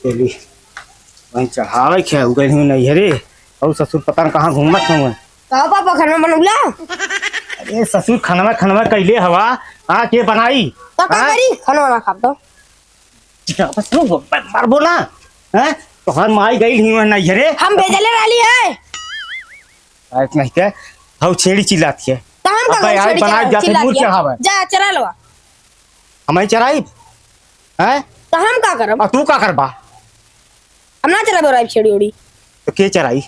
चली वहीं चढ़ावे क्या हो गई नहीं हरे और ससुर पता न कहाँ घूमत हूँ। का पापा खाना बनौला? अरे ससुर खनवा कैले हवा हाँ के बनाई तो का करी खाना ना खाब तो बार बोला हैं तो हर माई गई नहीं हरे हम भेजले रहली है नहीं क्या हाउ छेड़ी चिल्लाती है तो हम का अब यार बना जाते मुंह चढ़ावे जा चरा लो हमारी चराई हैं तो हम का करब? और तू का करबा? हम ना चराबो राइब छेड़ी उड़ी तो के चराई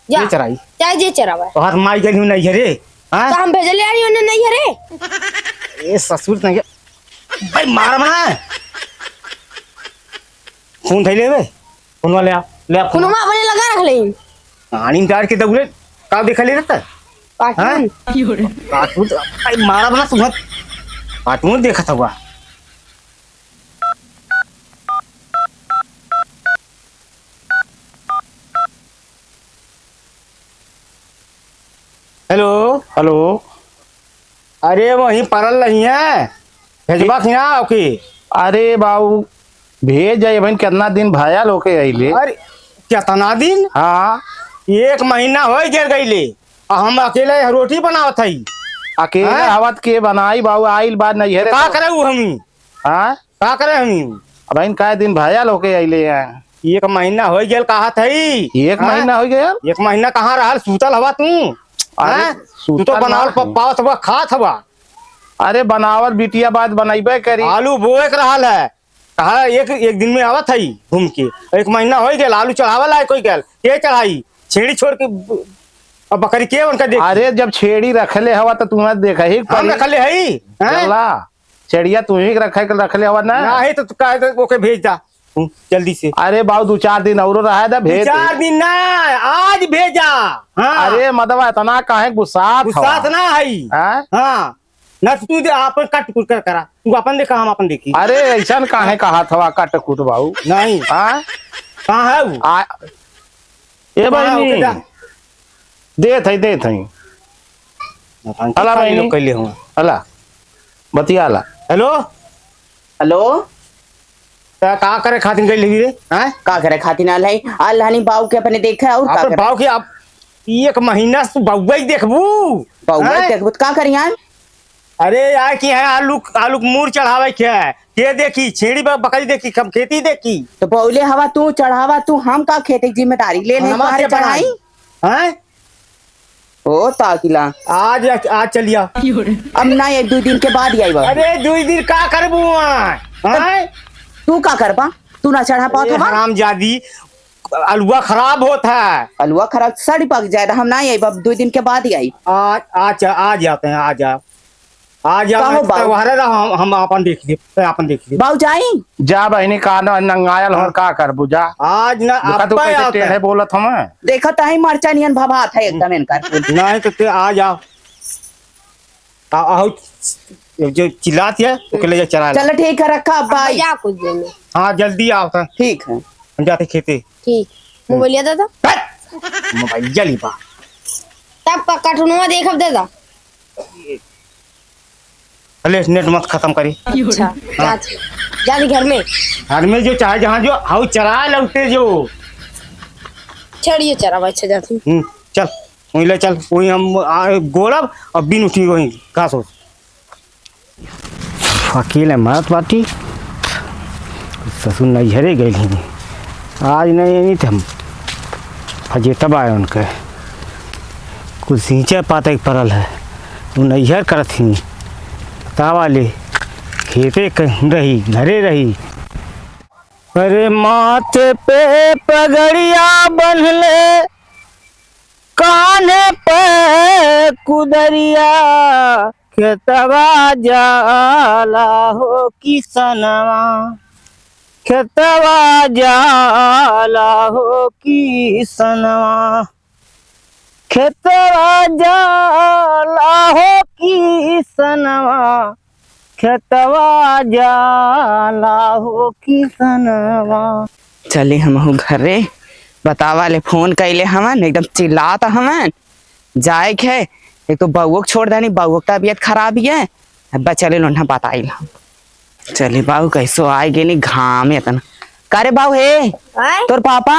जा के चराई चाहे जे चरावा तो हर माई गई नहीं हरे हाँ तो हम भेजले आनी ओने नहीं हरे ये ससुर नहीं भाई मार मना फोन थई लेवे फोन वाले आप ले आप खुनुमा अपने लगा रख लें आनी प्यार के दगुले का देखा ले रहता कार्टून कार्टून भाई मारा बना सुन कार्टून देखा था हुआ हेलो हेलो। अरे वहीं परल नहीं है भेजबा कि ना ओके। अरे बाबू भेज जाइए बहन कितना दिन भाया लोके अइले। अरे कितना दिन? हाँ 1 महीना हो गईले हम अकेले रोटी बनावत हई अकेले हाँ? हवत के बनाई बाबू आइल बात नहीं है का करे हम हाँ का करे हम बहन काय दिन भाया लोके अइले हैं। 1 महीना हो गया कहा थई 1 महीना हो गया। 1 महीना कहाँ रहा सूतल हवा तू अरे तू तो बनावल पावत हवा खात हवा। अरे बनावल बिटिया बात बनाइबे करी। आलू बोए के रहा है कहा एक दिन में आवत हई घूम के 1 महीना हो गया आलू चढ़ावल है कोई गल के चढ़ाई छेड़ी छोड़ के अब बकरी के उनका देख। अरे जब छेड़ी रखले हवा तो तुम्हें देखा ही हम रखले हई छेड़िया तू ही रखले हवा ना नहीं तो कहे तो ओके भेज दा जल्दी से। अरे बाबू 2-4 दिन और रहा था भेज 4 दिन ना आज भेजा। हाँ अरे मदवा इतना काहे गुस्सा ना हई हाँ? हाँ ना तू अपन कट कुट कर करा तू अपन देखा हम अपन देखी। अरे ऐसा काहे कहा था कट कुट बाबू नहीं हाँ कहाँ है वो ए भाई दे थई अला भाई कैले हुआ अला बतिया ला। हेलो हेलो का करे खातिर गई लगी रे हैं का करे खातिर आल है आल्हानी बाऊ के अपने देखा और का अपन करे बाव के अब 1 महीना से तू बउआ ही देखबू बाऊ हैं? देखबो का करी यार। अरे यार की है आलू मूर चढ़ावे के देखी छेड़ी बकरी देखी कब खेती देखी तो पौले हवा तू चढ़ावा तू हम का खेती जिम्मेदारी ले ले हमा तुम्हारे के चढ़ाई हैं ओ ताकिला आज चलिया अब ना 1-2 दिन के बाद ही आई बा। अरे 2 दिन का करबू हैं तू का करबा तू ना चढ़ा पात हवा हराम जादी अलुआ खराब होता है। अलुआ खराब सड़ी पक जाए हम ना आई 2 दिन के बाद ही आई। आज जाते हैं आज कहो बाऊ? हम अपन देख लिए बाऊ जाई जा बहनी का नंगायल और का कर बुझा आज ना तू कैसे टेढ़े बोलत हम देखा ताही मरचा नियन भभा था एकदम इनका नहीं तो ते आ जाओ आओ जो चिल्लाती है तो ले जा चरा चलो ठीक है रखा बाई जा कुछ दिन में हाँ जल्दी आओ तो ठीक है हम जाते खेते ठीक मोबाइल दे दो मोबाइल जली बा तब कार्टूनवा देखब दे दो अरे नेट मत खत्म करी। अच्छा जा घर में घर में जो चाहे जहाँ जो हाउ चरा लौटे जो छड़िए चरावा अच्छा जाती चल वहीं ले चल वहीं हम गोलब और बिन उठी वहीं घास हो अकेले मरत बाटी ससुर नैहरे गए आज नहीं थे हम अजय तब आए उनके कुछ सींचे पाते पड़ल है वो नैहर करत ही वाले खेते कहीं रही घरे रही। अरे माथे पे पगड़िया बंधले काने पे कुदरिया खेतवा जाला हो किसनवा खेतवा जाला हो किसनवा खेतवा जाला हो किसनवा खेतवा जाला हो किसनवा। चले हम घरे बतावा ले फोन कैले हमन एकदम चिल्लाता हमन जाए के एक तो बउआ छोड़ देनी बउआ का तबीयत खराब ही है अब चले लोना बताइल हम चले बाबू कैसो आए गे नहीं घाम इतना कारे बाऊ हे आए तोर पापा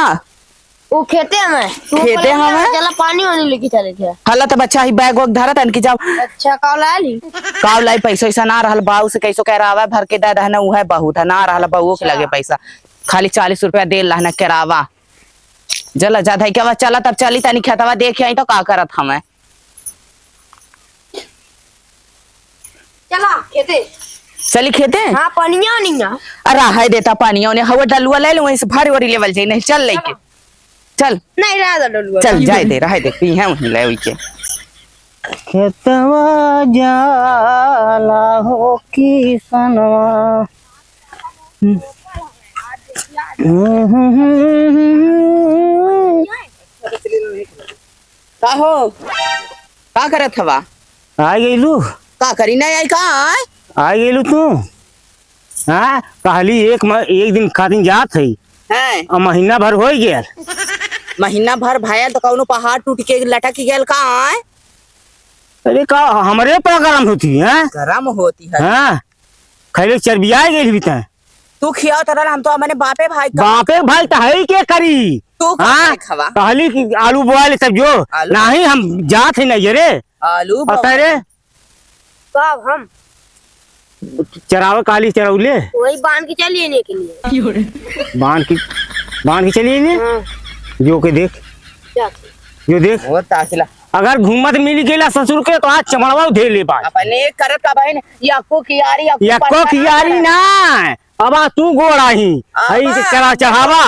वो खेते हमें खेते हमें? चला पानी वानी लेके चले थे। हला तो बच्चा ही बैग वैग धरत अन की जाओ अच्छा कॉल आ ली काव लाई पैसा ऐसा ना रहल बाऊ से कैसो करावा भर के दे दहना उहे बहुत है ना रहल बाऊ के लगे पैसा खाली 40 रुपया दे लहना करावा जला जा धाई के चला तब चली तनी खेतवा देख आई तो का करत हमें चला खेते। चली खेते हाँ पानिया नहीं है। अरे हाय देता पानी ने हवा डलुआ ले लूं इसे भारी वारी लेवल जाई नहीं चल लेके चल नहीं रहा डलुआ चल जाए दे रहा दे पी है वहीं ले ओई के खेतवा जाला हो किसनवा का हो का करत हवा आ गेलू का करी नहीं आई का आय आ गेलू तू हाँ कहली एक दिन खातिर जात है हैं और महीना भर हो गया महीना भर भाया तो कौनो पहाड़ टूट के लटक गेल का आय अरे का हमारे प्रोग्राम होती है गरम होती है हाँ खैले चर्बिया गेल भी तैं तू खिया तरल हम तो हमने बापे भाई का बापे भाई तो है के करी तू हाँ का खवा कहली कि आलू बोआले सब जो आलू? नहीं हम जात है नहीं रे आलू पता रे कब हम चरावे काली चरौले वही बांध के चलिए ने के लिए बांध के चलिए ने हाँ जो के देख क्या जो देख वो ताकिला अगर घूमत मिल गेला ससुर के तो आज चमड़वा धे ले बा अपने करत का बहन यक्को कियारी यक्को कियारी ना अब तू गोड़ाही हई चढ़ा चढ़ावा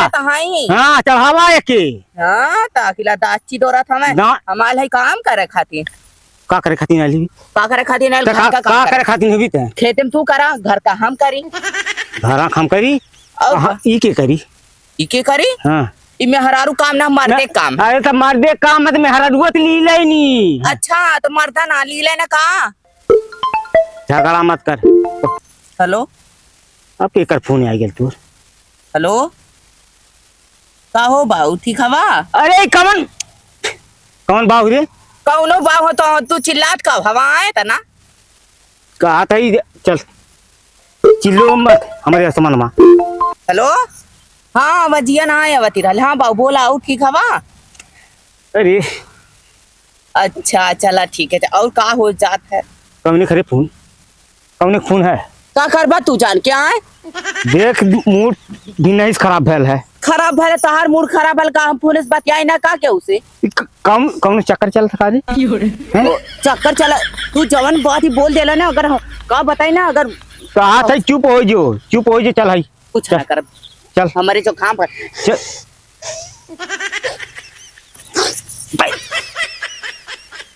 हाँ चढ़ावा एके हां ताकिला दाची दोरा था मैं ना हमाल है काम करे खातिर का करे खातिर आली का करे खातिर नहीं घर का का करे खातिर होबी त खेते में तू करा घर का हम करी घरा हम करी और ई के करी ई के करी हां ई में हरारू काम ना मर्दे काम अरे तो मर्दे काम मत में हरदुआ ली ले नी अच्छा तो मर्दा ना ली लेना का झगड़ा मत कर हेलो अब के कर फोन आ गेल तोर हेलो का हो बाऊ ठीक हवा अरे कौन बाबू रे कौनो बाऊ हो तो तू चिल्लात का हवा आए तना कहा था चल चिल्लो मत हमारे आसमान में हेलो हाँ वजिया ना आया वती रहल हाँ बाऊ बोला आउट ठीक हवा अरे अच्छा चला ठीक है और का हो जात है कौन खरे फोन है का करबा तू जान क्या है देख मूड भी नहीं खराब भेल है खराब भले तहार मूड खराब भल का हम पुलिस बतियाई ना का के उसे कौन चक्कर चल सका रे चक्कर चला तू जवन बात ही बोल देला ना अगर का बताई ना अगर कहा था चुप हो जो चल हाई कुछ ना कर चल हमारे जो काम पर चल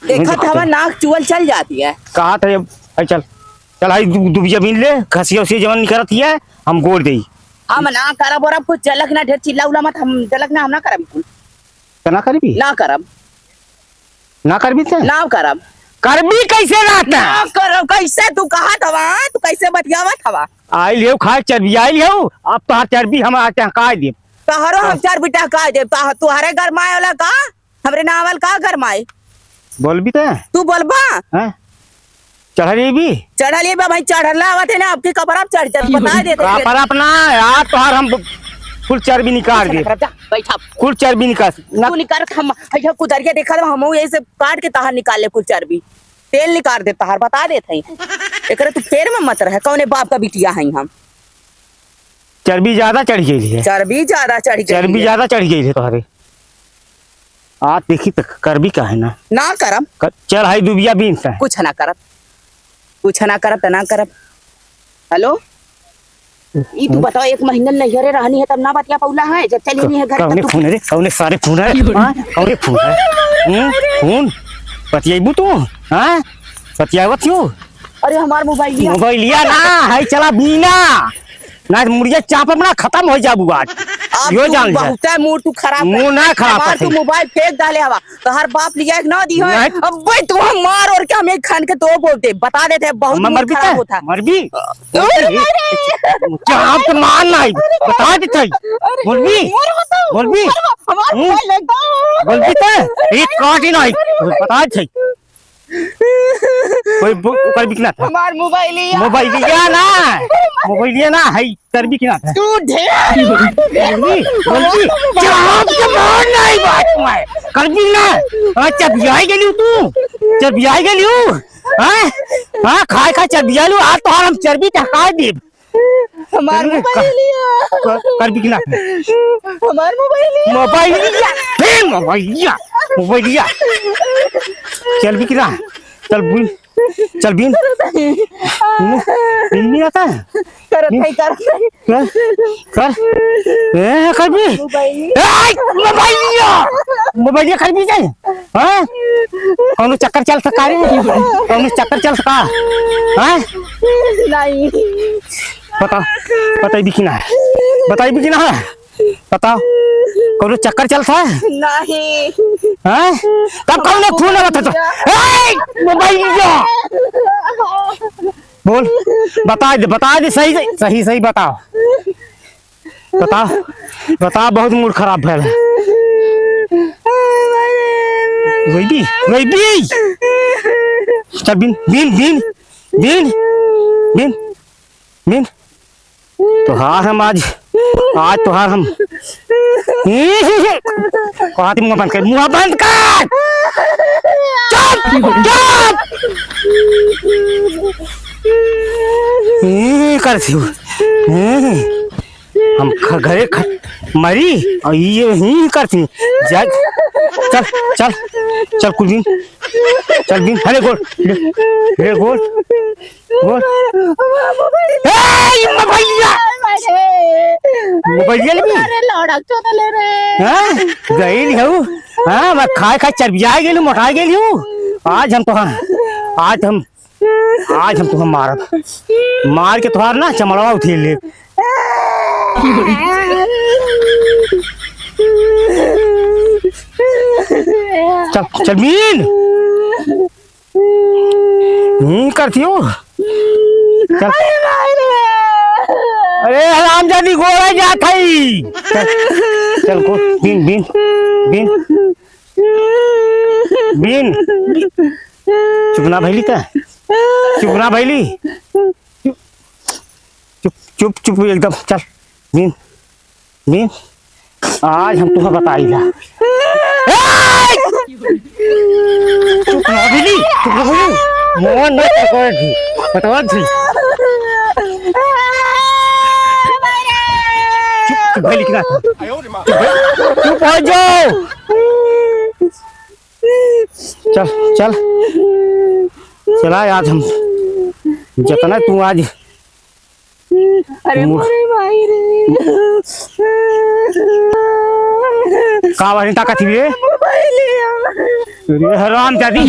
देखा था हवा नाक चुअल चल जाती है कहा था भाई चल हाई दुबिया बीन ले खसिया उसी जवन निकलती है हम गोड़ दे हम ना करब और कुछ जलक ना ढेर चिल्ला उला मत हम जलक ना हम ना करब ना करबी ना करब ना करबी ते ना करब करबी कैसे रहता ना करब कैसे तू कहा था तू कैसे बतियावत हवा आई लियो खाए चर्बी आई लियो अब तो चर्बी हम आते हैं का दे तहरो हम चार बिटा का दे तुहरे घर माए वाला का हमरे नावल का घर माए बोल भी ते तू बोलबा हैं चढ़ भी चढ़लिए बा भाई चढ़ला आवत है ना आपके कबर आप चढ़ चल बता देते पर अपना यार तोहर हम कुल चर्बी निकाल दे बैठा कुल चर्बी निकाल तू निकाल हम अच्छा कुदरिया देखा हम यही से काट के तहार निकाल ले कुल चर्बी तेल निकाल दे तहार बता देते एकरे तू फेर में मत रहे कौने बाप का बिटिया है हम चर्बी ज्यादा चढ़ गई है चर्बी ज्यादा चढ़ गई चर्बी ज्यादा चढ़ गई है तुम्हारे आज देखी तक करबी का है ना करब चल हाई दुबिया बीन से कुछ ना करब त ना करब हेलो ई तू बताओ एक महीना नैहरे रहनी है तब ना बतिया पौला है जब चली नहीं है घर कौने तब फोन रे कौने सारे फोन है कौने फोन है फोन बतियाबू तू हां बतियावत हो अरे हमार मोबाइल लिया ना हाई चला बीना ना मुड़िया चाप अपना खत्म हो जाबू आज यो जान ले बहुत मूड तू खराब मुंह ना खराब कर तू मोबाइल फेंक डाले हवा तो हर बाप लिया ना दी है अब भाई तू हम मार और क्या हमें खान के तो बोलते बता देते बहुत मूड खराब होता मर भी चाप मान नहीं बता देते बोल भी बोल भी तो एक काट ही नहीं बता दे कोई कर बिकना था हमार मोबाइल मोबाइलिया ना मोबाइलिया ना है कर बिकना था तू बोली जवाब के बोल नहीं बात मैं कर बिकना अच्छा बियाई गेली तू जब बियाई गेली हां हां खाए खा चल बियालू आज तो हम चर्बी टका दे हमार कर बिकना हमार मोबाइलिया चल बिकना चल बुन चल बिन बिन नहीं आता है कर कर भी मोबाइलिया कर भी जाए हाँ कौन चक्कर चल सका रे कौन चक्कर चल सका हाँ नहीं बताई भी ना है बताओ कौन चक्कर चलता है नहीं हाँ तब कौन खून है बता मोबाइलिया बोल बता दे सही बताओ बताओ बहुत मूड खराब है वही चल बिन तोहार हम आज तोहार हम कहा मुँह बंद कर करती हूँ हम घरे मरी और ये ही करती जा चल कुलबीन चल बीन अरे गोल मोबाइलिया गई हूँ हाँ मैं खाए चर्बिया गेली मोटा गेली हूँ आज हम तुम मार के तुहार ना चमड़वा उठे ले चल मीन करती हो चल अरे हरामजादी गोरा जात है चल को बीन चुपना भैली चुप एकदम चल बीन आज हम तुम्हें बताइला चुप ना भैली मोहन ना बतावा थी चुप भैली किना चुप हो जाओ चल चला आज हम जितना तू आज अरे मोरे भाई रे का वाली ताकत थी रे हराम जादी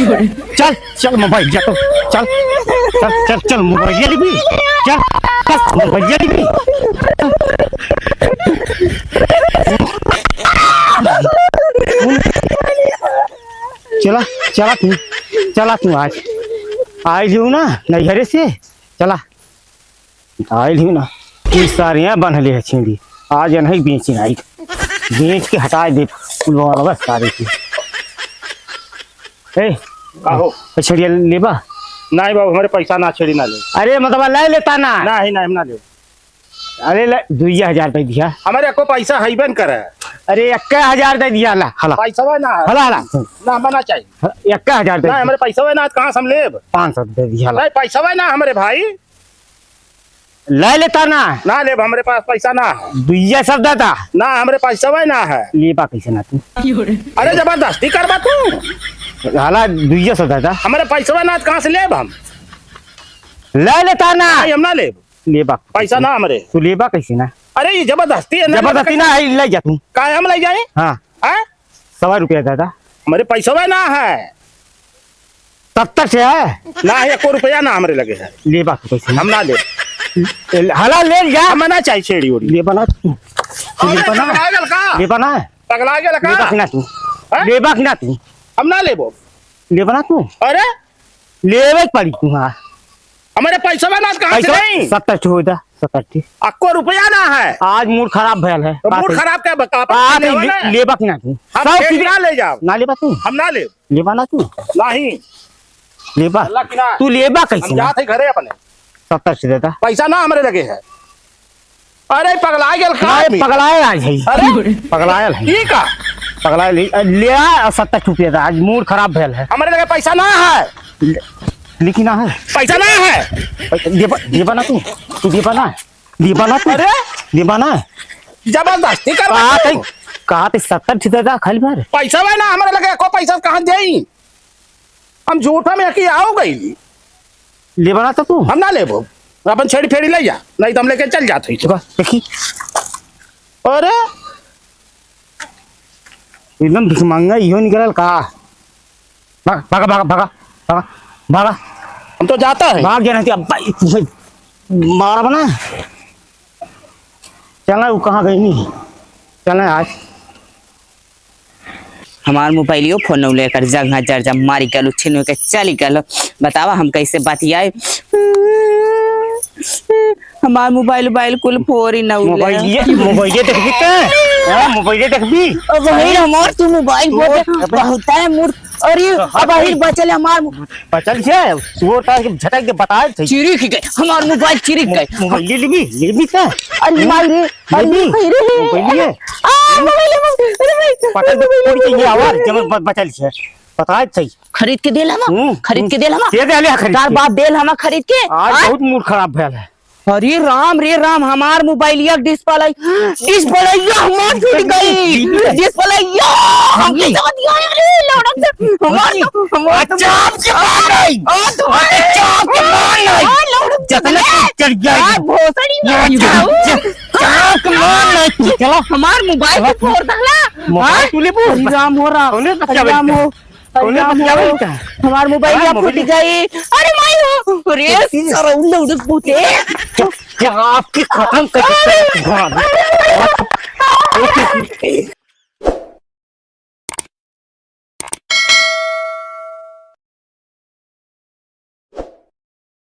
चल मोबाइल जा तो चल मोबाइल भी चल मोबाइल भी चला तू आज आई लियो ना नैहरे से चला आई लियो ना ये सारियाँ बन ले छेड़ी आज नहीं बेची आई बेच के हटा दे बस सारे की छड़िया लेबा नहीं बाबू हमारे पैसा ना छेड़ी ना ले अरे मतलब ले लेता ना नहीं हम ना ले अरे 2000 रुपये दिया हमारे को पैसा है बन करे अरे 1000 दे दिया ला हला पैसा है ना हला ना बना चाहिए 1000 दे ना हमारे पैसा है ना कहाँ से हम लेब 500 दे दिया ला नहीं पैसा है ना हमारे भाई ले लेता ना लेब हमारे पास पैसा ना दुइया सब देता ना हमारे पैसा है ना है लेबा कैसे ना तू अरे जबरदस्ती करवा तू हाला दुइया सब देता हमारे पैसा है ना कहाँ से लेब हम ले लेता ना हम ना लेब लेबा पैसा ना हमारे तू लेबा कैसे ना अरे ये जबरदस्ती है जबरदस्ती ना है ले जा तू का हम ले जाए हाँ 100 रुपया देता हमारे पैसा है ना है तब तक से है ना है 1 रुपया ना हमारे लगे है लेबा कैसे हम ना ले हला ले जा हमें ना चाहिए छेड़ी उड़ी लेबा ना तू लेबा ना पगला गया लेबा ना तू लेबा ना तू हम ना लेबो लेबा ना तू अरे लेवे पड़ी तू हाँ हमारे पैसा ना कहाँ से नहीं 70 हो जा 70 आपको रुपया ना है आज मूड खराब भयल है तो मूड खराब क्या लेबा ना तू हम ना ले जाओ ना लेबा तू हम ना ले लेबा ना तू नहीं लेबा अल्लाह की ना तू लेबा हम कैसे जात है घरे अपने 70 से देता पैसा ना हमारे लगे है। अरे पगला गेल का आदमी? पगलाए आज है अरे पगलायल है ठीक है पगलाए ले आ 70 रुपया था आज मूड खराब भेल है हमारे लगे पैसा ना है। लेकिन ना है पैसा ना है। देबा ना तू देबा ना तू अरे देबा ना जबरदस्ती कर कहा थे 70 ठीक था खाली बार पैसा में ना हमारे लगे को पैसा कहाँ जाई। हम झूठा में की आओ गई ले बना तो तू हम ना लेबो अपन छेड़ी फेड़ी ले जा नहीं तो हम लेके चल जाते देखो देखी अरे एकदम भिखमंगा इहो निकलल का भागा भागा भागा भागा भागा भागा हम तो जाता है। भाग गया नहीं अब भाई मारा बना चलना वो कहाँ गई नहीं चलना आज हमार मोबाइलियो फोन लेकर जगह जर्जा मारी गलो छिन के चली गलो बतावा हम कैसे बतियाए। हमार मोबाइल कुल फोरी न मोबाइल देखबी मोबाइल देखबी अब वही हमार तू मोबाइल बहुत है मूर्ख। अरे अब वही बचल हमार बचल छे वो झटक के बताए थे चिरिक गए हमार मोबाइल चिरिक गए। मोबाइल लेबी का अरे माई रे मोबाइल ये पटक के फोड़ के ये आवाज जब बचल छे बताए थे खरीद के देल हम खरीद के देल हम दे दे खरीद तार बाप देल हम खरीद के। आज बहुत मूड खराब भेल है। अरे राम हमार मोबाइलिया डिस्प्ले हमार टूट गई डिस्प्ले हम कैसे बतिया रे लौड़क से हमार चाप के मार नहीं चाप के मार नहीं लौड़क जतने चढ़ गया भोसड़ी चाप के मार नहीं चलो हमार मोबाइल पे फोड़ दला मोबाइल तू ले राम हो राम हो हमार मोबाइल या फूट गई। अरे माई हो रे सरौंड उड़क पूते आपकी खत्म कर